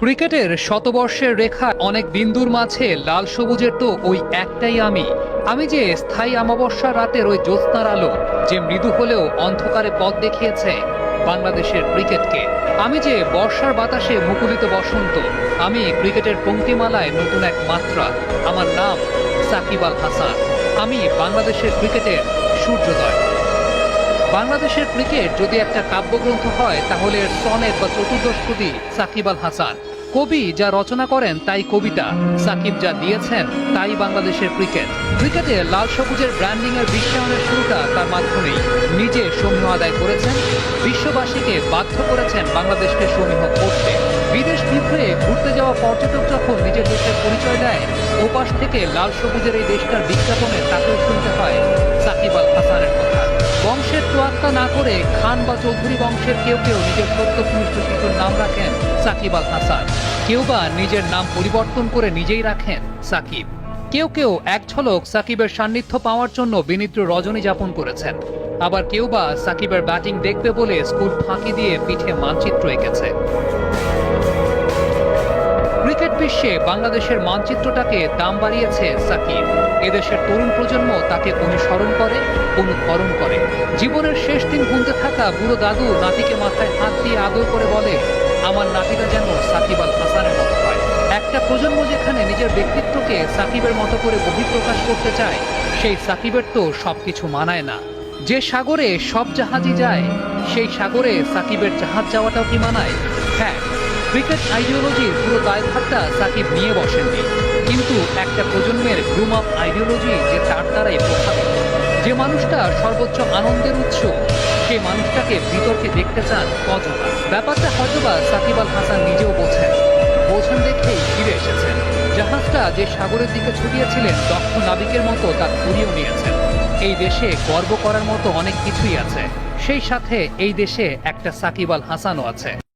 ক্রিকেটের শতবর্ষের রেখা অনেক বিন্দুর মাঝে লাল সবুজের তো ওই একটাই আমি যে স্থায়ী অমাবস্যার রাতের ওই জ্যোৎস্নার আলো, যে মৃদু হলেও অন্ধকারে পথ দেখিয়েছে বাংলাদেশের ক্রিকেটকে। আমি যে বর্ষার বাতাসে মুকুলিত বসন্ত। আমি ক্রিকেটের পংক্তিমালায় নতুন এক মাত্রা। আমার নাম সাকিব আল হাসান। আমি বাংলাদেশের ক্রিকেটের সূর্যোদয়। বাংলাদেশের ক্রিকেট যদি একটা কাব্যগ্রন্থ হয় তাহলে এর সনেট বা চতুর্দশপদী সাকিব আল হাসান। কবি যা রচনা করেন তাই কবিতা, সাকিব যা দিয়েছেন তাই বাংলাদেশের ক্রিকেট। ক্রিকেটে লাল সবুজের ব্র্যান্ডিং এর বিশ্বায়নের শুরুটা তার মাধ্যমেই। নিজে সমীহ আদায় করেছেন, বিশ্ববাসীকে বাধ্য করেছেন বাংলাদেশকে সমীহ করতে। বিদেশ বিভ্রে ঘুরতে যাওয়া পর্যটক যখন নিজের দেশের পরিচয় দেয়, ওপাশ থেকে লাল সবুজের এই দেশটার বিজ্ঞাপনে তাকেও শুনতে হয় সাকিব আল হাসানের কথা। বংশের তোয়াক্কা না করে খান বা চৌধুরী বংশের কেউ কেউ নিজের সত্যনিষ্ঠ শিশুর নাম রাখেন সাকিব আল হাসান। কেউ বা নিজের নাম পরিবর্তন করে নিজেই রাখেন সাকিব। কেউ কেউ এক ঝলক সাকিবের সান্নিধ্য পাওয়ার জন্য বিনিদ্র রজনী যাপন করেছেন। আবার কেউ বা সাকিবের ব্যাটিং দেখবে বলে স্কুল ফাঁকি দিয়ে পিঠে মানচিত্র এঁকেছে। ক্রিকেট বিশ্বে বাংলাদেশের মানচিত্রটাকে দাম বাড়িয়েছে সাকিব। এদেশের তরুণ প্রজন্ম তাকে অনুসরণ করে, অনুকরণ করে। জীবনের শেষ দিন গুনতে থাকা বুড়ো দাদু নাতিকে মাথায় হাত দিয়ে আদর করে বলে, আমার নাতিটা যেন সাকিব আল হাসানের মতো হয়। একটা প্রজন্ম যেখানে নিজের ব্যক্তিত্বকে সাকিবের মতো করে বহিঃপ্রকাশ করতে চায়, সেই সাকিবের তো সবকিছু মানায় না। যে সাগরে সব জাহাজই যায়, সেই সাগরে সাকিবের জাহাজ যাওয়াটাও কি মানায়? হ্যাঁ, ক্রিকেট আইডিওলজির পুরো দায়ভারটা সাকিব নিয়ে বসেননি, কিন্তু একটা প্রজন্মের গ্রুম আপ আইডিওলজি যে তার দ্বারাই প্রভাবিত। যে মানুষটা সর্বোচ্চ আনন্দের উৎস, সেই মানুষটাকে বিতর্কে দেখতে চান কজনা। ব্যাপারটা হয়তোবা সাকিব আল হাসান নিজেও বোঝেন দেখেই ফিরে এসেছেন। জাহাজটা যে সাগরের দিকে ছুটিয়েছিলেন, দক্ষ নাবিকের মতো তা ঘুরিয়েও নিয়েছেন। এই দেশে গর্ব করার মতো অনেক কিছুই আছে, সেই সাথে এই দেশে একটা সাকিব আল হাসানও আছে।